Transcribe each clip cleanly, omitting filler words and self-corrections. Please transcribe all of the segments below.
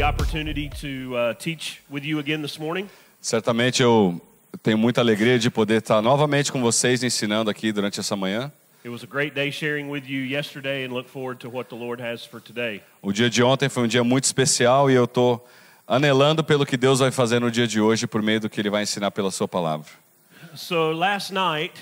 Opportunity to teach with you again this morning. Certamente eu tenho muita alegria de poder estar novamente com vocês ensinando aqui durante essa manhã. It was a great day sharing with you yesterday and look forward to what the Lord has for today. O dia de ontem foi um dia muito especial e eu estou anelando pelo que Deus vai fazer no dia de hoje por meio do que Ele vai ensinar pela sua palavra. So last night,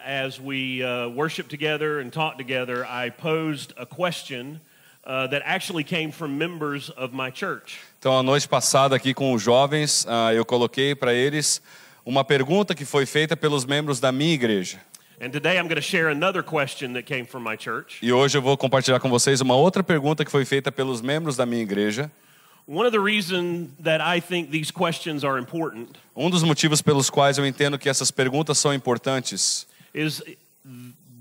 as we worshiped together and talked together, I posed a question that actually came from members of my church. Então, a noite passada aqui com os jovens, eu coloquei para eles uma pergunta que foi feita pelos membros da minha igreja. And today I'm going to share another question that came from my church. E hoje eu vou compartilhar com vocês uma outra pergunta que foi feita pelos membros da minha igreja. One of the reasons that I think these questions are important Um dos motivos pelos quais eu entendo que essas perguntas são importantes is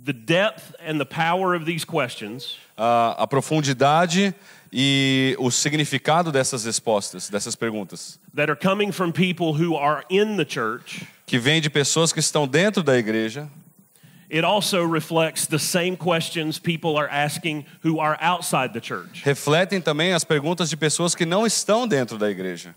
the depth and the power of these questions. A profundidade e o significado dessas respostas, dessas perguntas, That are coming from people who are in the church. que vêm de pessoas que estão dentro da igreja. It also reflects the same questions people are asking who are outside the church. Refletem também as perguntas de pessoas que não estão dentro da igreja.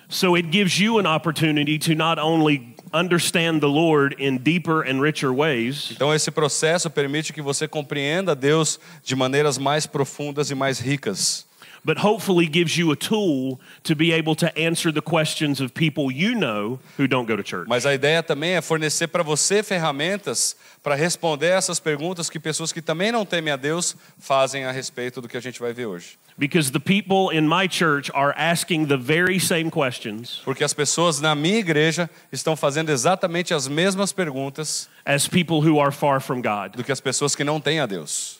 So it gives you an opportunity to not only understand the Lord in deeper and richer ways. Então esse processo permite que você compreenda Deus de maneiras mais profundas e mais ricas. But hopefully gives you a tool to be able to answer the questions of people you know who don't go to church. Mas a ideia também é fornecer para você ferramentas para responder essas perguntas que pessoas que também não temem a Deus fazem a respeito do que a gente vai ver hoje. Because the people in my church are asking the very same questions Porque as pessoas na minha igreja estão fazendo exatamente as mesmas perguntas as people who are far from God. do que as pessoas que não têm a Deus.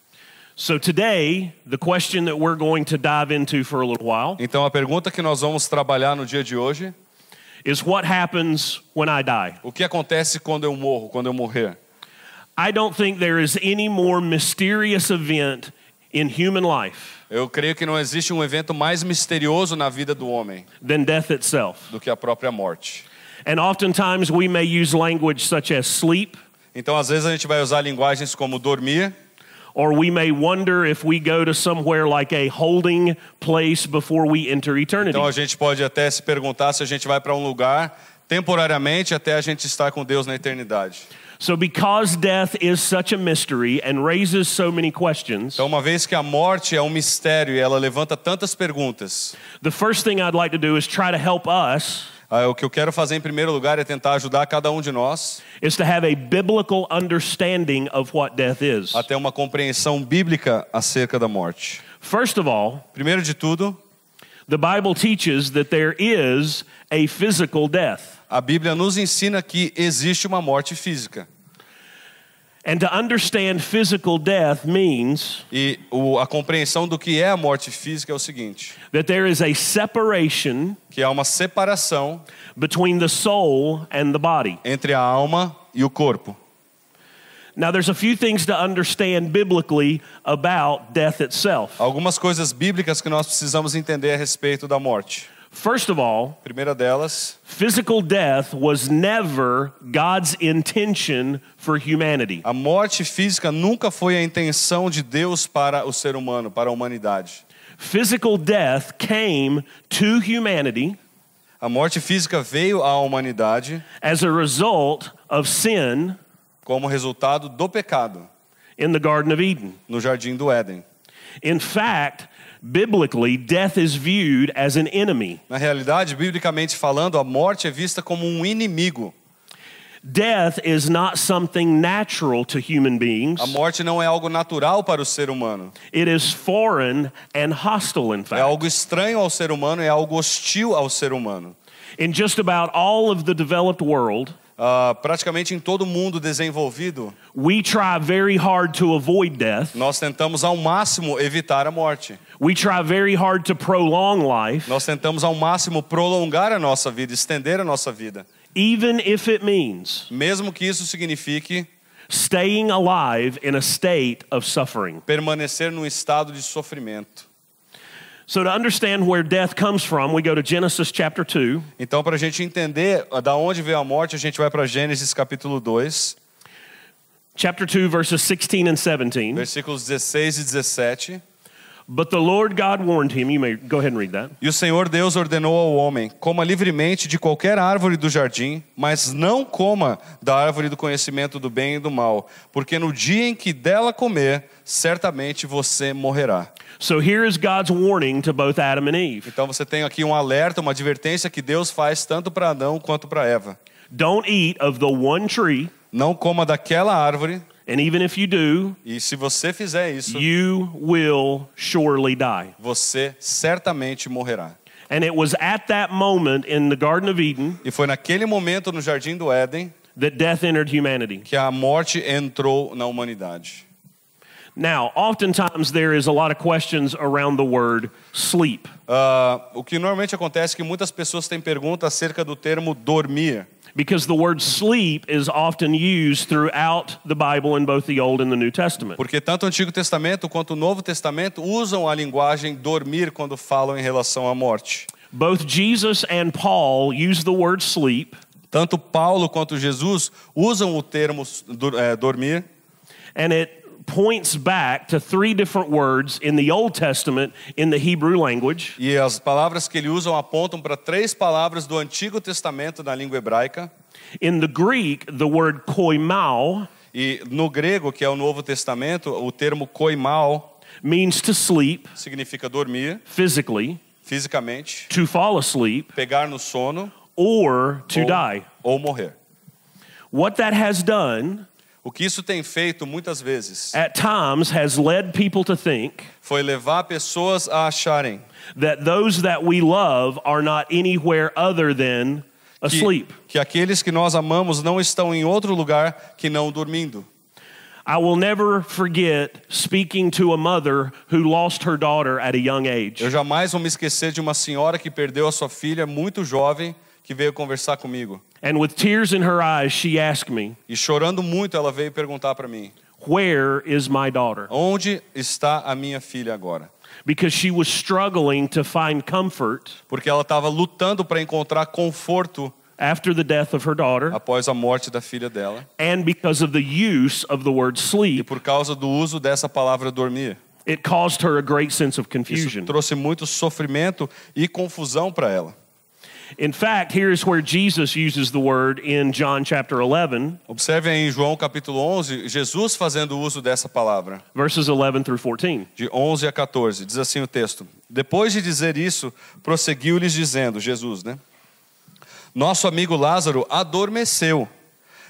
So today, the question that we're going to dive into for a little while Então a pergunta que nós vamos trabalhar no dia de hoje is what happens when I die? o que acontece quando eu morro, quando eu morrer? I don't think there is any more mysterious event in human life Eu creio que não existe um evento mais misterioso na vida do homem than death itself. do que a própria morte. And oftentimes we may use language such as sleep, Então às vezes a gente vai usar linguagens como dormir, or we may wonder if we go to somewhere like a holding place before we enter eternity. então a gente pode até se perguntar se a gente vai para um lugar temporariamente até a gente estar com Deus na eternidade. So because death is such a mystery and raises so many questions, Então uma vez que a morte é um mistério e ela levanta tantas perguntas, the first thing I'd like to do is try to help us o que eu quero fazer em primeiro lugar é tentar ajudar cada um de nós is to have a biblical understanding of what death is. a ter uma compreensão bíblica acerca da morte. First of all, Primeiro de tudo, the Bible teaches that there is a physical death. a Bíblia nos ensina que existe uma morte física. And to understand physical death means E a compreensão do que é a morte física é o seguinte, that there is a separation que há uma separação between the soul and the body. entre a alma e o corpo. Now there's a few things to understand biblically about death itself. Algumas coisas bíblicas que nós precisamos entender a respeito da morte. First of all, Primeira delas, physical death was never God's intention for humanity. a morte física nunca foi a intenção de Deus para o ser humano, para a humanidade. Physical death came to humanity A morte física veio à humanidade as a result of sin como resultado do pecado in the Garden of Eden. no Jardim do Éden. In fact, biblically, death is viewed as an enemy. Na realidade, biblicamente falando, a morte é vista como um inimigo. Death is not something natural to human beings. A morte não é algo natural para o ser humano. It is foreign and hostile, in É fact. algo estranho ao ser humano, é algo hostil ao ser humano. In just about all of the developed world, Praticamente em todo o mundo desenvolvido, we try very hard to avoid death. nós tentamos ao máximo evitar a morte. We try very hard to prolong life, Nós tentamos ao máximo prolongar a nossa vida, estender a nossa vida. even if it means Mesmo que isso signifique staying alive in a state of suffering. permanecer num estado de sofrimento. So to understand where death comes from, we go to Genesis chapter 2. Então, para a gente entender da onde veio a morte, a gente vai para Gênesis capítulo 2, Chapter 2, verses 16 and 17. versículos 16 e 17. But the Lord God warned him. You may go ahead and read that. E o Senhor Deus ordenou ao homem: coma livremente de qualquer árvore do jardim, mas não coma da árvore do conhecimento do bem e do mal, porque no dia em que dela comer, certamente você morrerá. So here is God's warning to both Adam and Eve. Então você tem aqui um alerta, uma advertência que Deus faz tanto para Adão quanto para Eva. Don't eat of the one tree, Não coma daquela árvore, and even if you do, e se você fizer isso, you will surely die. você certamente morrerá. And it was at that moment in the Garden of Eden E foi naquele momento no Jardim do Éden that death entered humanity. que a morte entrou na humanidade. Now, oftentimes there is a lot of questions around the word sleep. O que normalmente acontece é que muitas pessoas têm perguntas acerca do termo dormir. Because the word sleep is often used throughout the Bible in both the Old and the New Testament. Porque tanto o Antigo Testamento quanto o Novo Testamento usam a linguagem dormir quando falam em relação à morte. Both Jesus and Paul use the word sleep, Tanto Paulo quanto Jesus usam o termo dormir. and it points back to three different words in the Old Testament in the Hebrew language. E as palavras que ele usa apontam para 3 palavras do Antigo Testamento na língua hebraica. In the Greek, the word koimao E no grego, que é o Novo Testamento, o termo koimao means to sleep significa dormir physically, fisicamente, to fall asleep, pegar no sono or to die. ou morrer. What that has done O que isso tem feito muitas vezes at times has led people to think foi levar pessoas a acharem that those that we love are not anywhere other than asleep. que aqueles que nós amamos não estão em outro lugar que não dormindo. I will never forget speaking to a mother who lost her daughter at a young age. Eu jamais vou me esquecer de uma senhora que perdeu a sua filha muito jovem que veio conversar comigo. And with tears in her eyes, she asked me, E chorando muito, ela veio perguntar para mim: "Where is my daughter?" onde está a minha filha agora? Because she was struggling to find comfort Porque ela estava lutando para encontrar conforto after the death of her daughter, após a morte da filha dela. and because of the use of the word E sleep, por causa do uso dessa palavra dormir. it caused her a great sense of Isso confusion. trouxe muito sofrimento e confusão para ela. In fact, here's where Jesus uses the word in John chapter 11, Observe aí em João capítulo 11, Jesus fazendo uso dessa palavra, verses 11 through 14. de 11 a 14. Diz assim o texto: depois de dizer isso, prosseguiu-lhes dizendo, Jesus, né? Nosso amigo Lázaro adormeceu,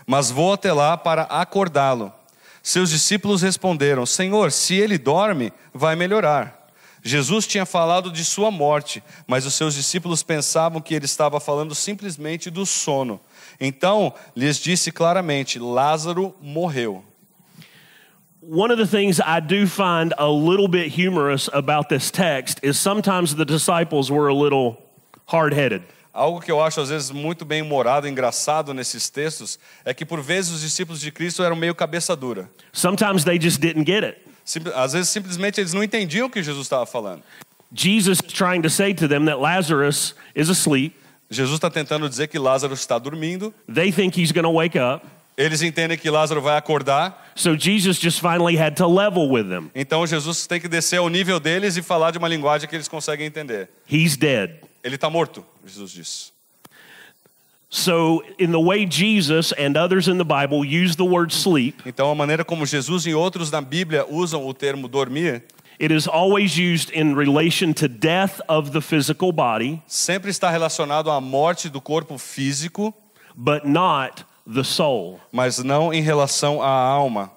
mas vou até lá para acordá-lo. Seus discípulos responderam: Senhor, se ele dorme, vai melhorar. Jesus tinha falado de sua morte, mas os seus discípulos pensavam que ele estava falando simplesmente do sono. Então, lhes disse claramente: Lázaro morreu. One of the things I do find a little bit humorous about this text is sometimes the disciples were a little hard-headed. Algo que eu acho às vezes muito bem humorado, engraçado nesses textos, é que por vezes os discípulos de Cristo eram meio cabeça dura. Sometimes they just didn't get it. Às vezes simplesmente eles não entendiam o que Jesus estava falando. Jesus is trying to say to them that Lazarus is asleep. Jesus está tentando dizer que Lázaro está dormindo. They think he's going to wake up. Eles entendem que Lázaro vai acordar. So Jesus just finally had to level with them. Então Jesus tem que descer ao nível deles e falar de uma linguagem que eles conseguem entender. He's dead. Ele está morto, Jesus diz. So in the way Jesus and others in the Bible use the word sleep, Então a maneira como Jesus e outros na Bíblia usam o termo dormir, it is always used in relation to death of the physical body, sempre está relacionado à morte do corpo físico, but not the soul. mas não em relação à alma.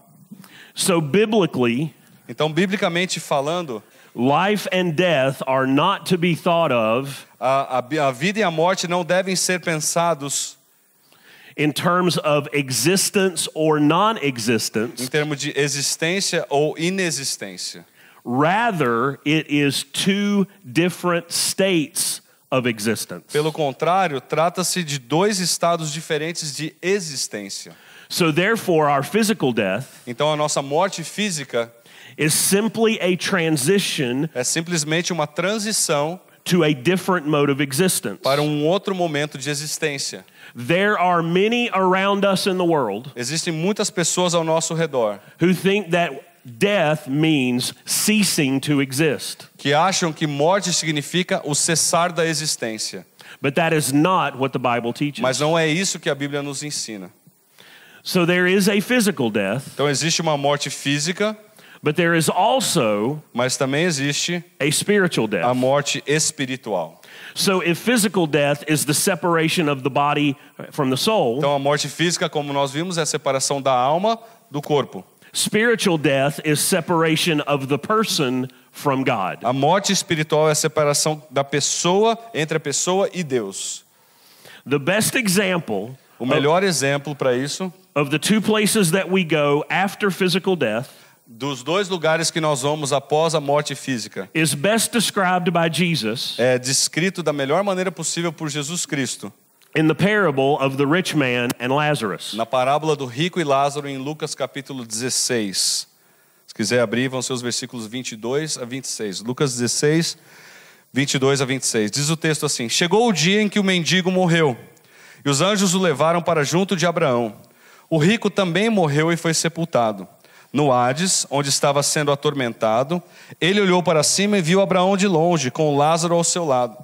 So biblically, Então, biblicamente falando, life and death are not to be thought of a vida e a morte não devem ser pensados in terms of existence or em non-existence. termos de existência ou inexistência. Rather, it is two different states of existence. Pelo contrário, trata-se de 2 estados diferentes de existência. So therefore, our physical death Então, a nossa morte física is simply a transition é simplesmente uma transição to a different mode of existence. para um outro momento de existência. There are many around us in the world Existem muitas pessoas ao nosso redor who think that death means ceasing to exist. que acham que morte significa o cessar da existência. But that is not what the Bible teaches. Mas não é isso que a Bíblia nos ensina. So there is a physical death, Então existe uma morte física, but there is also mas também existe a spiritual a death. morte espiritual. So if physical death is the separation of the body from the soul, Então a morte física, como nós vimos, é a separação da alma do corpo. spiritual death is separation of the person from God. A morte espiritual é a separação da pessoa, entre a pessoa e Deus. The best example O melhor exemplo para isso, of the two places that we go after physical death dos dois lugares que nós vamos após a morte física, is best described by Jesus é descrito da melhor maneira possível por Jesus Cristo, in the parable of the rich man and Lazarus. na parábola do rico e Lázaro em Lucas capítulo 16. Se quiser abrir, vão ser os versículos 22 a 26. Lucas 16, 22 a 26. Diz o texto assim: Chegou o dia em que o mendigo morreu, e os anjos o levaram para junto de Abraão. O rico também morreu e foi sepultado. No Hades, onde estava sendo atormentado, ele olhou para cima e viu Abraão de longe, com Lázaro ao seu lado.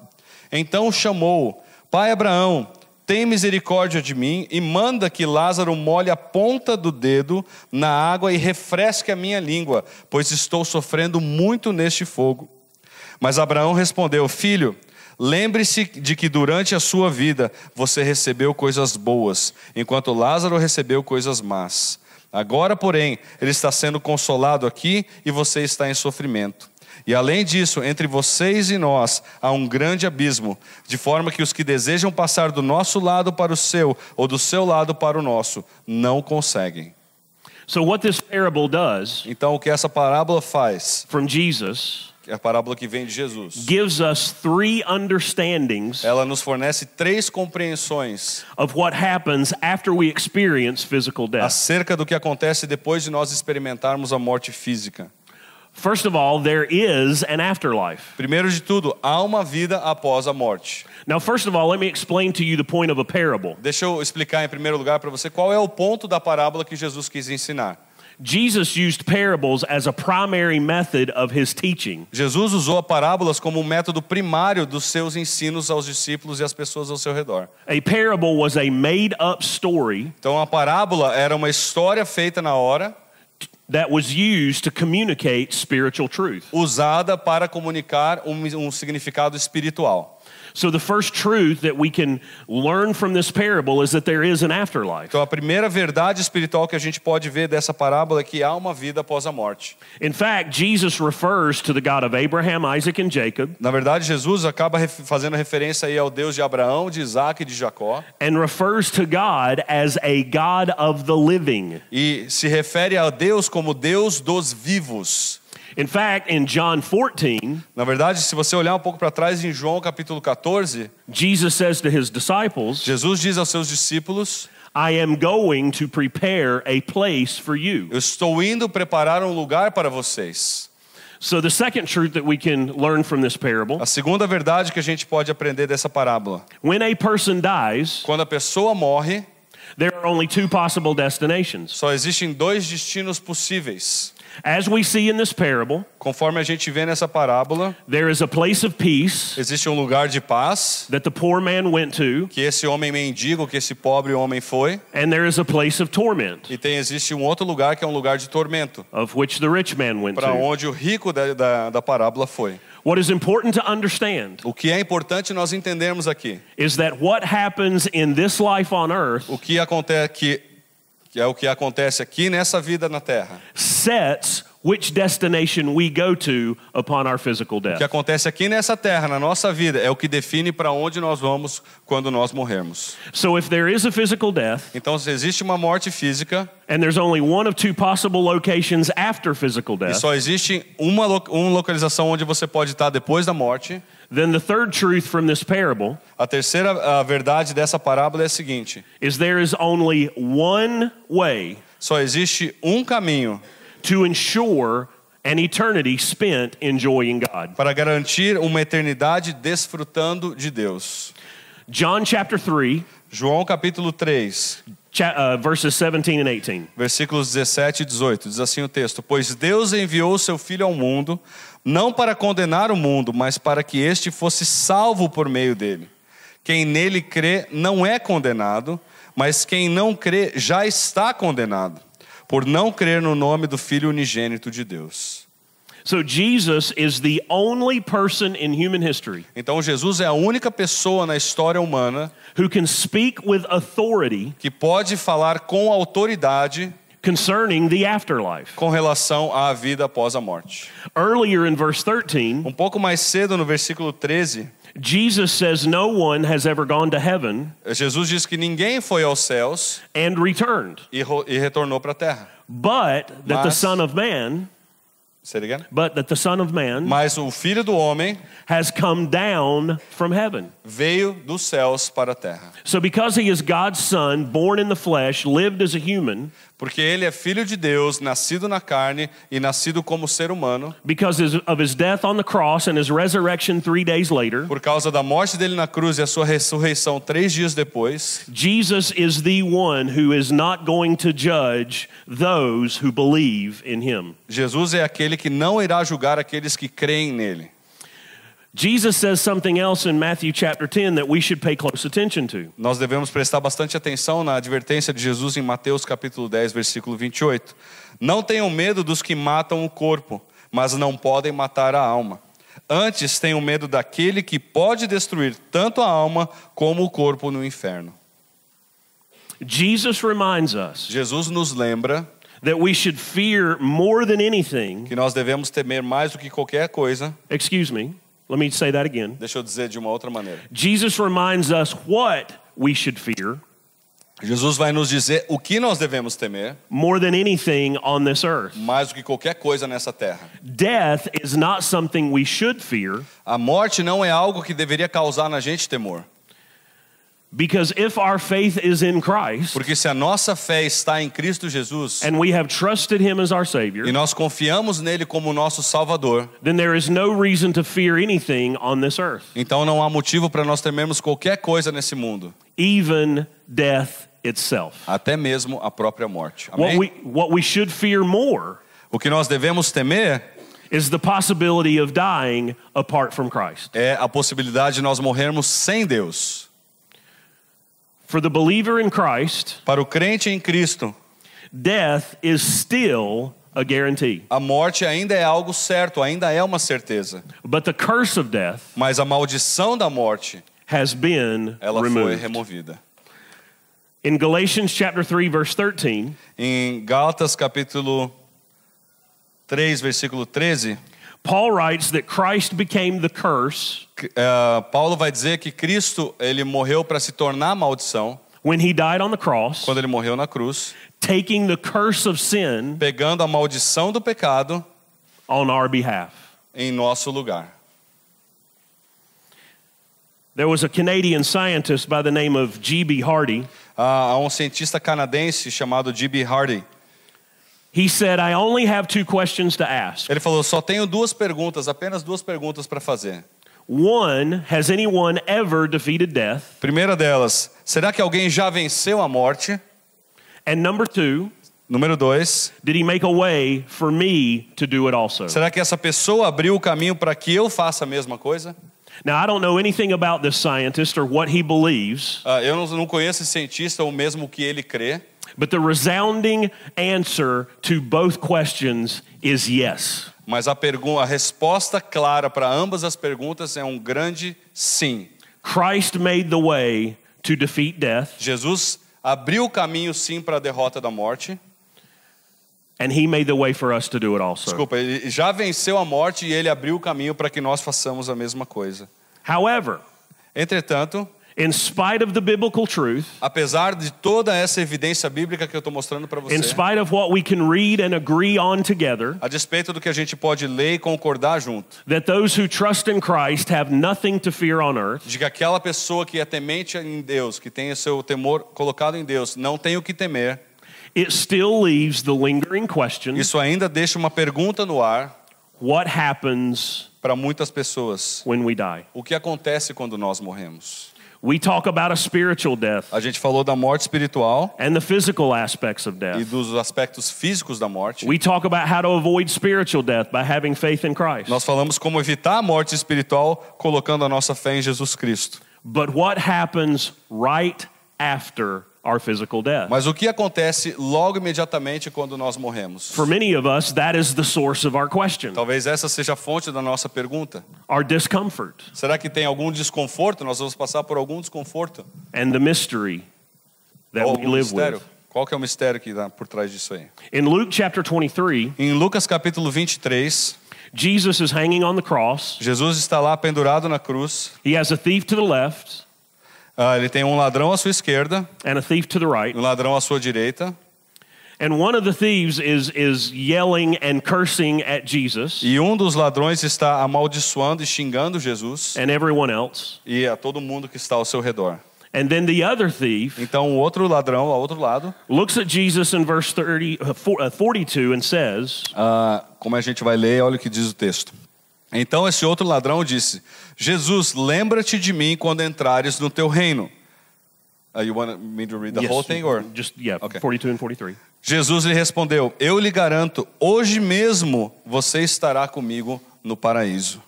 Então chamou: Pai Abraão, tem misericórdia de mim e manda que Lázaro molhe a ponta do dedo na água e refresque a minha língua, pois estou sofrendo muito neste fogo. Mas Abraão respondeu: Filho, lembre-se de que durante a sua vida você recebeu coisas boas, enquanto Lázaro recebeu coisas más. Agora, porém, ele está sendo consolado aqui e você está em sofrimento. E além disso, entre vocês e nós há um grande abismo, de forma que os que desejam passar do nosso lado para o seu, ou do seu lado para o nosso, não conseguem. So what this parable does Então, o que essa parábola faz, from Jesus que é a parábola que vem de Jesus, gives us three understandings ela nos fornece 3 compreensões of what happens after we experience physical death. acerca do que acontece depois de nós experimentarmos a morte física. First of all, there is an afterlife. Primeiro de tudo, há uma vida após a morte. Now, first of all, let me explain to you the point of a parable. Deixa eu explicar em primeiro lugar para você qual é o ponto da parábola que Jesus quis ensinar. Jesus used parables as a primary method of his teaching. Jesus usou parábolas como um método primário dos seus ensinos aos discípulos e às pessoas ao seu redor. A parable was a made-up story Então a parábola era uma história feita na hora, that was used to communicate spiritual truth. usada para comunicar um significado espiritual. So the first truth that we can learn from this parable is that there is an afterlife. Então a primeira verdade espiritual que a gente pode ver dessa parábola é que há uma vida após a morte. In fact, Jesus refers to the God of Abraham, Isaac, and Jacob, Na verdade, Jesus acaba fazendo referência aí ao Deus de Abraão, de Isaac e de Jacó, and refers to God as a God of the living. e se refere a Deus como Deus dos vivos. In fact, in John 14, Na verdade, se você olhar um pouco para trás em João capítulo 14, Jesus says to his disciples, Jesus diz aos seus discípulos: I am going to prepare a place for you. Eu estou indo preparar um lugar para vocês. So the second truth that we can learn from this parable, A segunda verdade que a gente pode aprender dessa parábola: when a person dies, quando a pessoa morre, there are only two possible destinations. só existem 2 destinos possíveis. As we see in this parable, Conforme a gente vê nessa parábola, there is a place of peace existe um lugar de paz that the poor man went to, que esse homem mendigo, que esse pobre homem foi, and there is a place of torment e existe um outro lugar que é um lugar de tormento, of which the rich man went para to. onde o rico da parábola foi. What is important to understand O que é importante nós entendermos aqui, is that what happens in this life on earth o que acontece que é o que acontece aqui nessa vida na terra. sets which destination we go to upon our physical O que death. acontece aqui nessa terra, na nossa vida, é o que define para onde nós vamos quando nós morrermos. So if there is a physical death, Então, se existe uma morte física, and there's only one of two possible locations after physical e death, só existe uma localização onde você pode estar depois da morte, then the third truth from this parable a terceira verdade dessa parábola é a seguinte: is there is only one way só existe um caminho to ensure an eternity spent enjoying God. para garantir uma eternidade desfrutando de Deus. John chapter 3, João capítulo 3, verses 17 and 18. versículos 17 e 18, diz assim o texto: Pois Deus enviou o seu Filho ao mundo, não para condenar o mundo, mas para que este fosse salvo por meio dele. Quem nele crê não é condenado, mas quem não crê já está condenado, por não crer no nome do Filho unigênito de Deus. So Jesus is the only person in human history Então Jesus é a única pessoa na história humana who can speak with authority que pode falar com autoridade concerning the afterlife. com relação à vida após a morte. Earlier in verse 13, Um pouco mais cedo, no versículo 13, Jesus says no one has ever gone to heaven Jesus diz que ninguém foi aos céus and returned, e retornou para a terra. but that the Mas- Son of Man, Say it again? Mas o Filho do Homem has come down from heaven. veio dos céus para a terra. So because he is God's son, born in the flesh, lived as a human, Porque ele é filho de Deus, nascido na carne e nascido como ser humano, because of his death on the cross and his resurrection 3 days later, por causa da morte dele na cruz e a sua ressurreição 3 dias depois, Jesus is the one who is not going to judge those who believe in him. Jesus é aquele que não irá julgar aqueles que creem nele. Jesus says something else in Matthew chapter 10 that we should pay close attention to. Nós devemos prestar bastante atenção na advertência de Jesus em Mateus capítulo 10, versículo 28. Não tenham medo dos que matam o corpo, mas não podem matar a alma. Antes tenham medo daquele que pode destruir tanto a alma como o corpo no inferno. Jesus reminds us Jesus nos lembra that we should fear more than anything. que nós devemos temer mais do que qualquer coisa. Excuse me, let me say that again. Deixa eu dizer de uma outra maneira. Jesus reminds us what we should fear Jesus vai nos dizer o que nós devemos temer more than anything on this earth. mais do que qualquer coisa nessa terra. Death is not something we should fear, A morte não é algo que deveria causar na gente temor. because if our faith is in Christ Porque se a nossa fé está em Cristo Jesus and we have trusted him as our e Savior, nós confiamos nele como nosso Salvador, then there is no reason to fear anything on this earth, então não há motivo para nós temermos qualquer coisa nesse mundo, even death itself. até mesmo a própria morte. Amém? What we should fear more O que nós devemos temer is the possibility of dying apart from Christ. é a possibilidade de nós morrermos sem Deus. For the believer in Christ, Para o crente em Cristo, death is still a guarantee. a morte ainda é algo certo, ainda é uma certeza. But the curse of death Mas a maldição da morte, has been ela foi removed. removida. In Galatians chapter 3 verse 13, Em Gálatas capítulo 3, versículo 13, Paul writes that Christ became the curse Paulo vai dizer que Cristo ele morreu para se tornar maldição when he died on the cross, quando ele morreu na cruz, taking the curse of sin pegando a maldição do pecado on our behalf. em nosso lugar. There was a Canadian scientist by the name of G.B. Hardy. Há um cientista canadense chamado G.B. Hardy. He said, I only have 2 questions to ask. Ele falou: só tenho apenas duas perguntas para fazer. One, has anyone ever defeated death? Primeira delas, será que alguém já venceu a morte? And number 2, Número 2, did he make a way for me to do it also? será que essa pessoa abriu o caminho para que eu faça a mesma coisa? Now, I don't know anything about this scientist or what he believes, Eu não conheço esse cientista ou mesmo o que ele crê, but the resounding answer to both questions is yes. mas a resposta clara para ambas as perguntas é um grande sim. Christ made the way to defeat death, Jesus abriu o caminho sim para a derrota da morte. and he made the way for us to do it also. Desculpa, ele já venceu a morte e ele abriu o caminho para que nós façamos a mesma coisa. However, Entretanto, in spite of the biblical truth, apesar de toda essa evidência bíblica que eu estou mostrando para você, in spite of what we can read and agree on together, a despeito do que a gente pode ler e concordar junto, that those who trust in Christ have nothing to fear on earth, de que aquela pessoa que é temente em Deus, que tem o seu temor colocado em Deus, não tem o que temer, it still leaves the lingering question, Isso ainda deixa uma pergunta no ar what happens para muitas pessoas. when we die? O que acontece quando nós morremos? We talk about a spiritual death A gente falou da morte espiritual and the physical aspects of e death. dos aspectos físicos da morte. We talk about how to avoid spiritual death by having faith in Christ. Nós falamos como evitar a morte espiritual colocando a nossa fé em Jesus Cristo. But what happens right after our physical death? Mas o que acontece logo imediatamente quando nós morremos? For many of us, that is the source of our question, Talvez essa seja a fonte da nossa pergunta. our discomfort, Será que tem algum desconforto? Nós vamos passar por algum desconforto? and the mystery that Ou we algum live mistério? with. Qual que é o mistério que dá por trás disso aí? In Luke chapter 23, Em Lucas capítulo 23, Jesus is hanging on the cross. Jesus está lá pendurado na cruz. He has a thief to the left Ele tem um ladrão à sua esquerda, and a thief to the right. um ladrão à sua direita. And one of the thieves is yelling and cursing at Jesus E um dos ladrões está amaldiçoando e xingando Jesus and everyone else. e a todo mundo que está ao seu redor. And then the other thief Então o outro ladrão, ao outro lado, looks at Jesus in verse 42 and says, como a gente vai ler, olha o que diz o texto. Então esse outro ladrão disse: Jesus, lembra-te de mim quando entrares no teu reino. You want me to read the whole thing or? Okay. 42 and 43. Jesus lhe respondeu: eu lhe garanto, hoje mesmo você estará comigo no paraíso.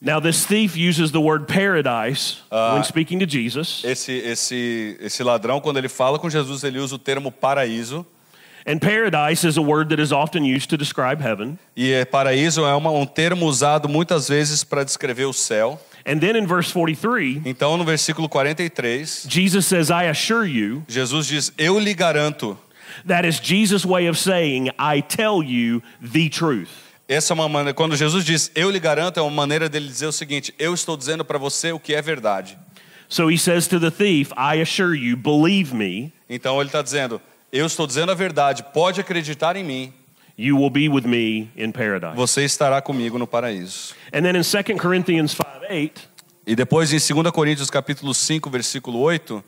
Now this thief uses the word paradise when speaking to Jesus. Esse ladrão, quando ele fala com Jesus, ele usa o termo paraíso. And paradise is a word that is often used to describe heaven. E paraíso é um termo usado muitas vezes para descrever o céu. And then in verse 43, Então no versículo 43, Jesus says, I assure you. Jesus diz: eu lhe garanto. That is Jesus' way of saying, I tell you the truth. Essa é uma maneira, quando Jesus diz eu lhe garanto, é uma maneira dele dizer o seguinte: eu estou dizendo para você o que é verdade. So he says to the thief, I assure you, believe me. Então ele está dizendo: eu estou dizendo a verdade, pode acreditar em mim. You will be with me in paradise. Você estará comigo no paraíso. And then in 2 Corinthians 5:8, E depois em 2 Coríntios capítulo 5, versículo 8,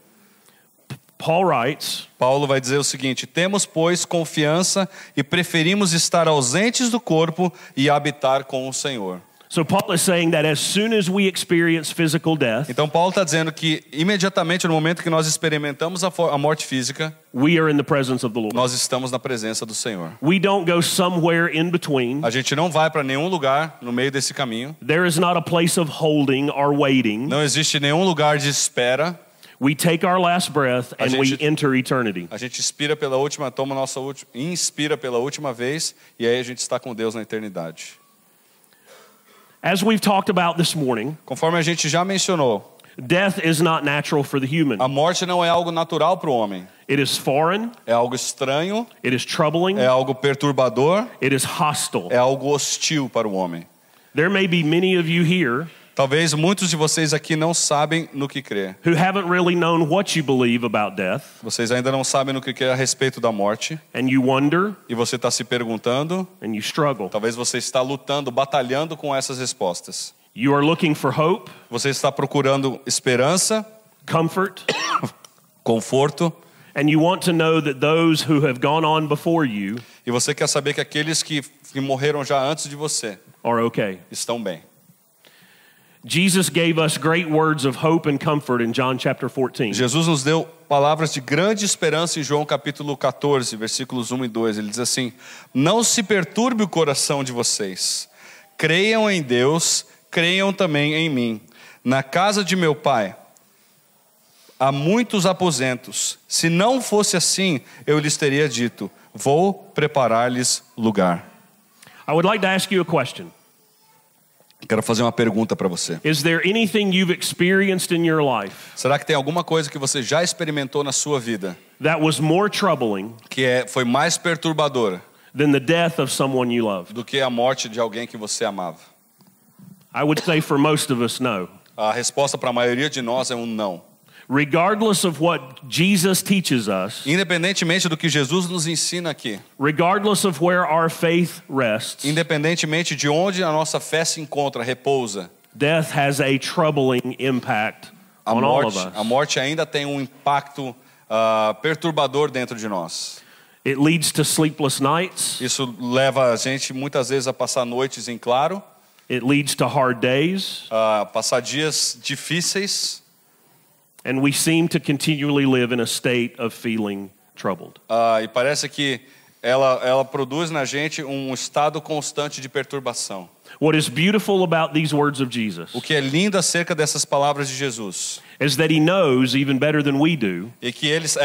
Paul writes, Paulo vai dizer o seguinte: temos, pois, confiança e preferimos estar ausentes do corpo e habitar com o Senhor. so Paul is saying that as soon as we experience physical death, Então Paulo está dizendo que imediatamente no momento que nós experimentamos a morte física, we are in the presence of the Lord. nós estamos na presença do Senhor. We don't go somewhere in between. A gente não vai para nenhum lugar no meio desse caminho. There is not a place of holding or waiting. Não existe nenhum lugar de espera. We take our last breath and we enter eternity. A gente inspira pela última vez e aí a gente está com Deus na eternidade. As we've talked about this morning, Conforme a gente já mencionou, death is not natural for the human. a morte não é algo natural para o homem. It is foreign, É algo estranho, it is troubling, é algo perturbador, it is hostile. é algo hostil para o homem. There may be many of you here Talvez muitos de vocês aqui não sabem no que crer. who haven't really known what you believe about death, Vocês ainda não sabem no que crer a respeito da morte. and you wonder E você está se perguntando, and you struggle. talvez você está lutando, batalhando com essas respostas. You are looking for hope, Você está procurando esperança, comfort, conforto, and you want to know that those who have gone on before you e você quer saber que aqueles que morreram já antes de você are okay. estão bem. Jesus gave us great words of hope and comfort in John chapter 14. Jesus nos deu palavras de grande esperança em João capítulo 14, versículos 1 e 2. Ele diz assim: não se perturbe o coração de vocês. Creiam em Deus, creiam também em mim. Na casa de meu pai há muitos aposentos. Se não fosse assim, eu lhes teria dito: vou preparar-lhes lugar. I would like to ask you a question. Quero fazer uma pergunta para você. Is there anything you've experienced in your life Será que tem alguma coisa que você já experimentou na sua vida that was more troubling que foi mais perturbadora than the death of someone you loved? do que a morte de alguém que você amava? I would say for most of us, no. A resposta para a maioria de nós é um não. Regardless of what Jesus teaches us, Independentemente do que Jesus nos ensina aqui, regardless of where our faith rests, independentemente de onde a nossa fé se encontra, repousa, death has a troubling impact on all of us. a morte ainda tem um impacto perturbador dentro de nós. It leads to sleepless nights. Isso leva a gente muitas vezes a passar noites em claro, It leads to hard days. a passar dias difíceis, And we seem to continually live in a state of feeling troubled. e parece que ela produz na gente um estado constante de perturbação. What is beautiful about these words of Jesus O que é lindo acerca dessas palavras de Jesus is that he knows even better than we do é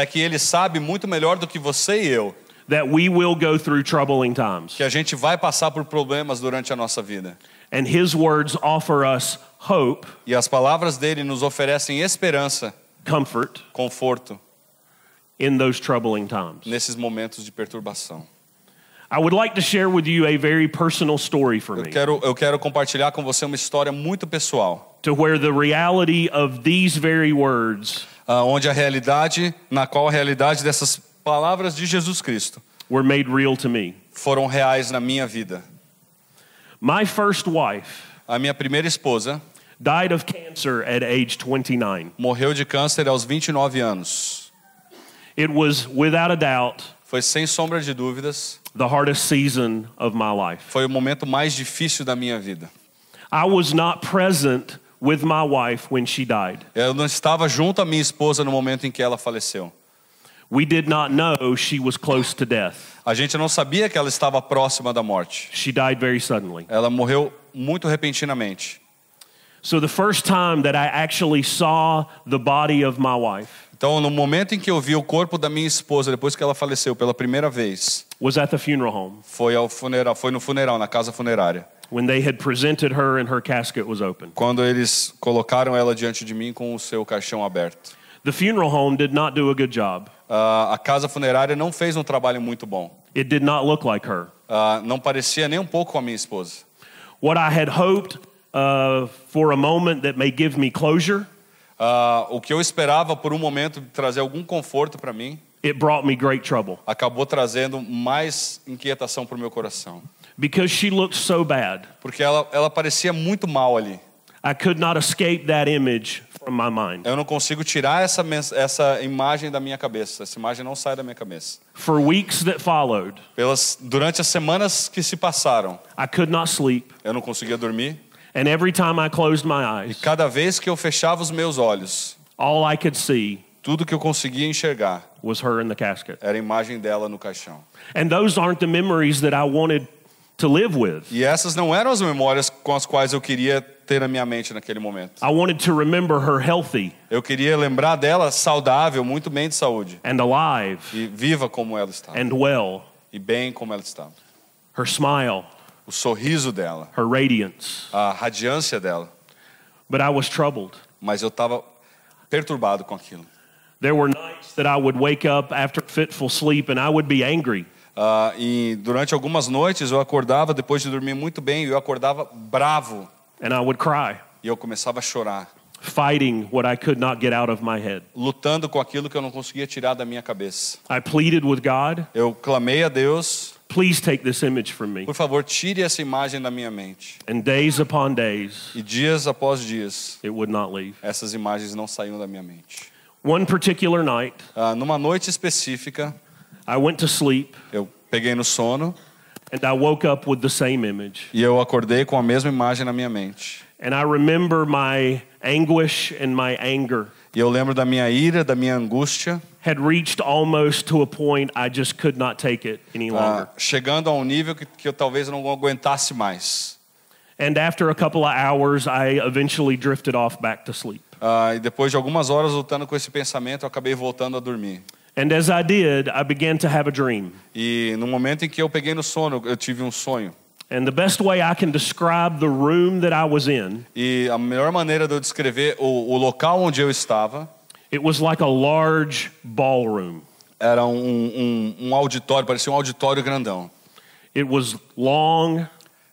que ele sabe muito melhor do que você e eu that we will go through troubling times. que a gente vai passar por problemas durante a nossa vida. And his words offer us hope, E as palavras dele nos oferecem esperança, comfort conforto in those troubling times. nesses momentos de perturbação. I would like to share with you a very personal story for me, Eu quero compartilhar com você uma história muito pessoal, to where the reality of these very words na qual a realidade dessas palavras de Jesus Cristo were made real to me. foram reais na minha vida. My first wife A minha primeira esposa died of cancer at age 29. morreu de câncer aos 29 anos. It was, without a doubt, Foi sem sombra de dúvidas, the hardest season of my life. foi o momento mais difícil da minha vida. I was not present with my wife when she died. Eu não estava junto à minha esposa no momento em que ela faleceu. We did not know she was close to death. A gente não sabia que ela estava próxima da morte. She died very suddenly. Ela morreu muito repentinamente. So the first time that I actually saw the body of my wife Então, no momento em que eu vi o corpo da minha esposa, depois que ela faleceu pela primeira vez, was at the funeral home foi no funeral, na casa funerária. when they had presented her and her casket was open. Quando eles colocaram ela diante de mim com o seu caixão aberto. The funeral home did not do a good job. A casa funerária não fez um trabalho muito bom. It did not look like her. Não parecia nem um pouco com a minha esposa. What I had hoped for a moment that may give me closure, O que eu esperava por um momento trazer algum conforto para mim, it brought me great trouble. acabou trazendo mais inquietação para o meu coração. Because she looked so bad, Porque ela parecia muito mal ali. I could not escape that image from my mind. Eu não consigo tirar essa imagem da minha cabeça. Essa imagem não sai da minha cabeça. For weeks that followed, Durante as semanas que se passaram, I could not sleep. eu não conseguia dormir. And every time I closed my E eyes, cada vez que eu fechava os meus olhos, all I could see tudo que eu conseguia enxergar was her in the casket. era a imagem dela no caixão. And those aren't the memories that I wanted to live with. E essas não eram as memórias com as quais eu queria ter na minha mente naquele momento. I wanted to remember her healthy Eu queria lembrar dela saudável, muito bem de saúde. and alive E viva como ela estava. and well, E bem como ela estava. her smile, O sorriso dela, her radiance. a radiância dela. But I was troubled. Mas eu estava perturbado com aquilo. There were nights that I would wake up after fitful sleep and I would be angry. E durante algumas noites eu acordava, depois de dormir muito bem, eu acordava bravo. And I would cry, E eu começava a chorar, fighting what I could not get out of my head. lutando com aquilo que eu não conseguia tirar da minha cabeça. I pleaded with God, Eu clamei a Deus, please take this image from me. por favor, tire essa imagem da minha mente. And days upon days, E dias após dias, it would not leave. essas imagens não saíam da minha mente. One particular night, Numa noite específica, I went to sleep eu peguei no sono and I woke up with the same image. e eu acordei com a mesma imagem na minha mente. And I remember my anguish and my anger E eu lembro da minha ira, da minha angústia, had reached almost to a point I just could not take it any longer. chegando a um nível que eu talvez não aguentasse mais. And after a couple of hours, I eventually drifted off back to sleep. E depois de algumas horas lutando com esse pensamento, eu acabei voltando a dormir. And as I did, I began to have a dream. E no momento em que eu peguei no sono, eu tive um sonho. And the best way I can describe the room that I was in, E a melhor maneira de eu descrever o local onde eu estava, it was like a large ballroom. era um auditório, parecia um auditório grandão. It was long,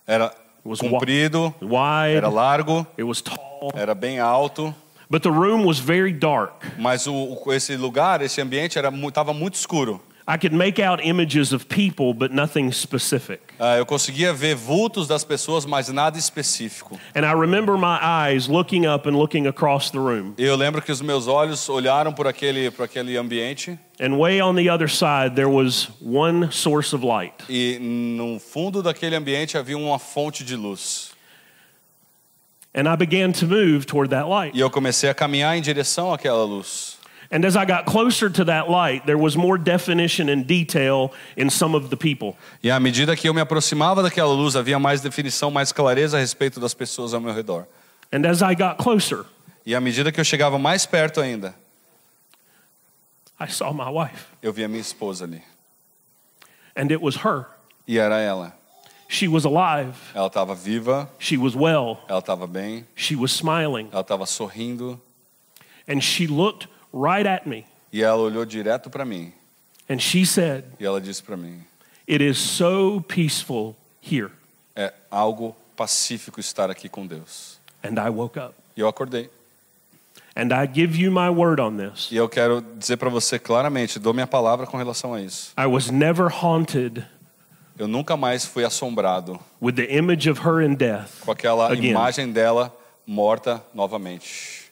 Era was comprido, wide, era largo, it was tall, era bem alto, but the room was very dark. mas esse lugar, esse ambiente estava muito escuro. I could make out images of people, but nothing specific. Eu conseguia ver vultos das pessoas, mas nada específico. And I remember my eyes looking up and looking across the room. E eu lembro que os meus olhos olharam por aquele ambiente. And way on the other side, there was one source of light. E no fundo daquele ambiente havia uma fonte de luz. And I began to move toward that light. E eu comecei a caminhar em direção àquela luz. And as I got closer to that light, there was more definition and detail in some of the people. E à medida que eu me aproximava daquela luz, havia mais definição, mais clareza a respeito das pessoas ao meu redor. And as I got closer, E à medida que eu chegava mais perto ainda, I saw my wife. eu vi a minha esposa ali. And it was her. E era ela. She was alive. Ela estava viva, She was well. ela estava bem, She was smiling. ela estava sorrindo. And she looked right at me. E ela olhou direto para mim. And she said, E ela disse para mim: "It is so peaceful here." é algo pacífico estar aqui com Deus. And I woke up. E eu acordei. And I give you my word on this. E eu quero dizer para você claramente, dou minha palavra com relação a isso. I was never haunted Eu nunca mais fui assombrado with the image of her in death com aquela again. imagem dela morta novamente.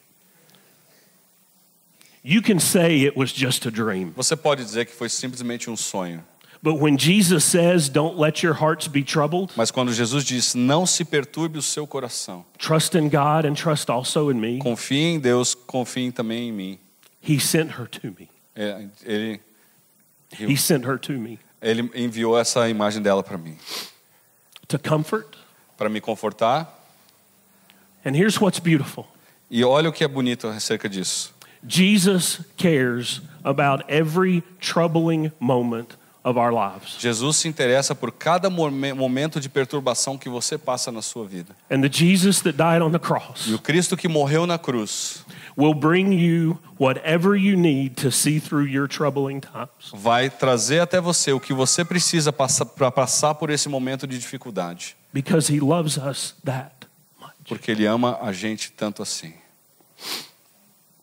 You can say it was just a dream. Você pode dizer que foi simplesmente um sonho. But when Jesus says, "Don't let your hearts be troubled," Mas quando Jesus diz, não se perturbe o seu coração. trust in God and trust also in me. Confie em Deus, confie também em mim. He sent her to me. He sent her to me Ele enviou essa imagem dela para mim. to comfort. Para me confortar. And here's what's beautiful. E olha o que é bonito acerca disso. Jesus cares about every troubling moment of our lives. Jesus se interessa por cada momento de perturbação que você passa na sua vida. And the Jesus that died on the cross E o Cristo que morreu na cruz will bring you whatever you need to see through your troubling times. vai trazer até você o que você precisa para passar por esse momento de dificuldade. Because he loves us that much. Porque Ele ama a gente tanto assim.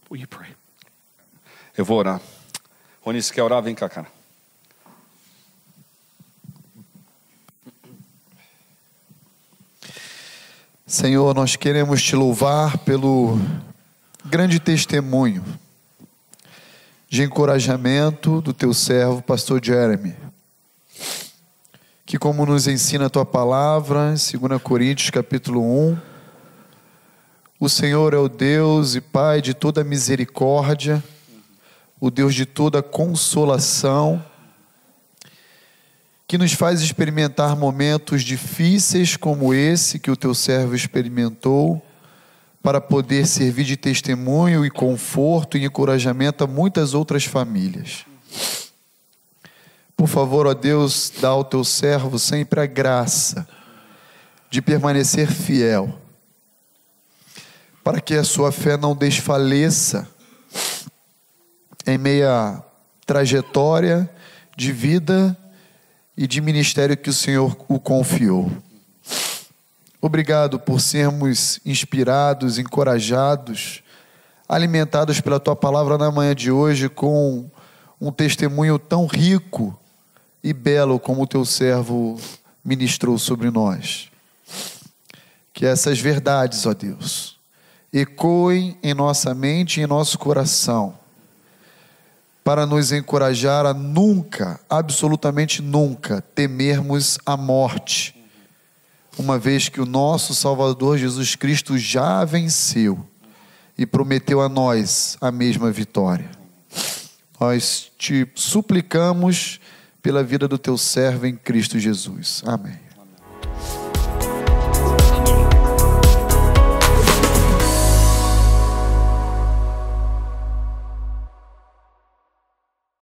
Will you pray? Eu vou orar. Rony, se quer orar, vem cá, cara. Senhor, nós queremos te louvar pelo grande testemunho de encorajamento do teu servo, pastor Jeremy, que, como nos ensina a tua palavra, em 2 Coríntios capítulo 1, o Senhor é o Deus e Pai de toda misericórdia, o Deus de toda consolação, que nos faz experimentar momentos difíceis como esse que o teu servo experimentou, para poder servir de testemunho e conforto e encorajamento a muitas outras famílias. Por favor, ó Deus, dá ao teu servo sempre a graça de permanecer fiel, para que a sua fé não desfaleça em meia trajetória de vida e de ministério que o Senhor o confiou. Obrigado por sermos inspirados, encorajados, alimentados pela tua palavra na manhã de hoje com um testemunho tão rico e belo como o teu servo ministrou sobre nós. Que essas verdades, ó Deus, ecoem em nossa mente e em nosso coração, para nos encorajar a nunca, absolutamente nunca, temermos a morte, uma vez que o nosso Salvador Jesus Cristo já venceu e prometeu a nós a mesma vitória. Nós te suplicamos pela vida do teu servo em Cristo Jesus. Amém.